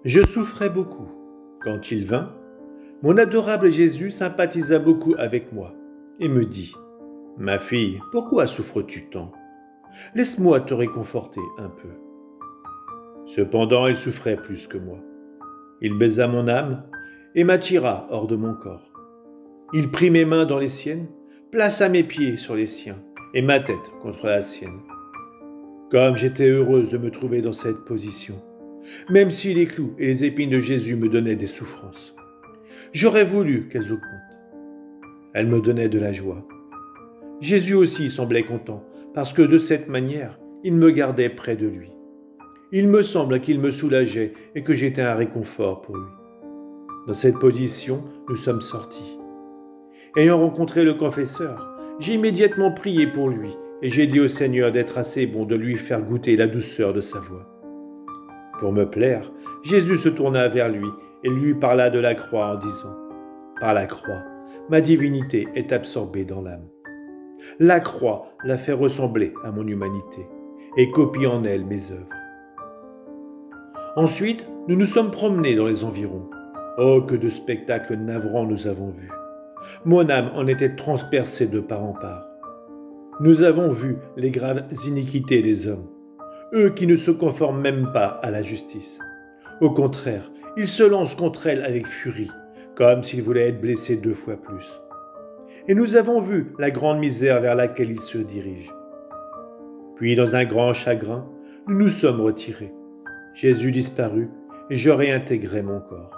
Je souffrais beaucoup. Quand il vint, mon adorable Jésus sympathisa beaucoup avec moi et me dit « Ma fille, pourquoi souffres-tu tant? Laisse-moi te réconforter un peu. » Cependant, il souffrait plus que moi. Il baisa mon âme et m'attira hors de mon corps. Il prit mes mains dans les siennes, plaça mes pieds sur les siens et ma tête contre la sienne. Comme j'étais heureuse de me trouver dans cette position, même si les clous et les épines de Jésus me donnaient des souffrances. J'aurais voulu qu'elles augmentent. Elles me donnaient de la joie. Jésus aussi semblait content, parce que de cette manière, il me gardait près de lui. Il me semble qu'il me soulageait et que j'étais un réconfort pour lui. Dans cette position, nous sommes sortis. Ayant rencontré le confesseur, j'ai immédiatement prié pour lui et j'ai dit au Seigneur d'être assez bon de lui faire goûter la douceur de sa voix. Pour me plaire, Jésus se tourna vers lui et lui parla de la croix en disant « Par la croix, ma divinité est absorbée dans l'âme. La croix l'a fait ressembler à mon humanité et copie en elle mes œuvres. » Ensuite, nous nous sommes promenés dans les environs. Oh, que de spectacles navrants nous avons vus. Mon âme en était transpercée de part en part. Nous avons vu les graves iniquités des hommes, eux qui ne se conforment même pas à la justice. Au contraire, ils se lancent contre elle avec furie, comme s'ils voulaient être blessés 2 fois plus. Et nous avons vu la grande misère vers laquelle ils se dirigent. Puis, dans un grand chagrin, nous nous sommes retirés. Jésus disparut et je réintégrai mon corps.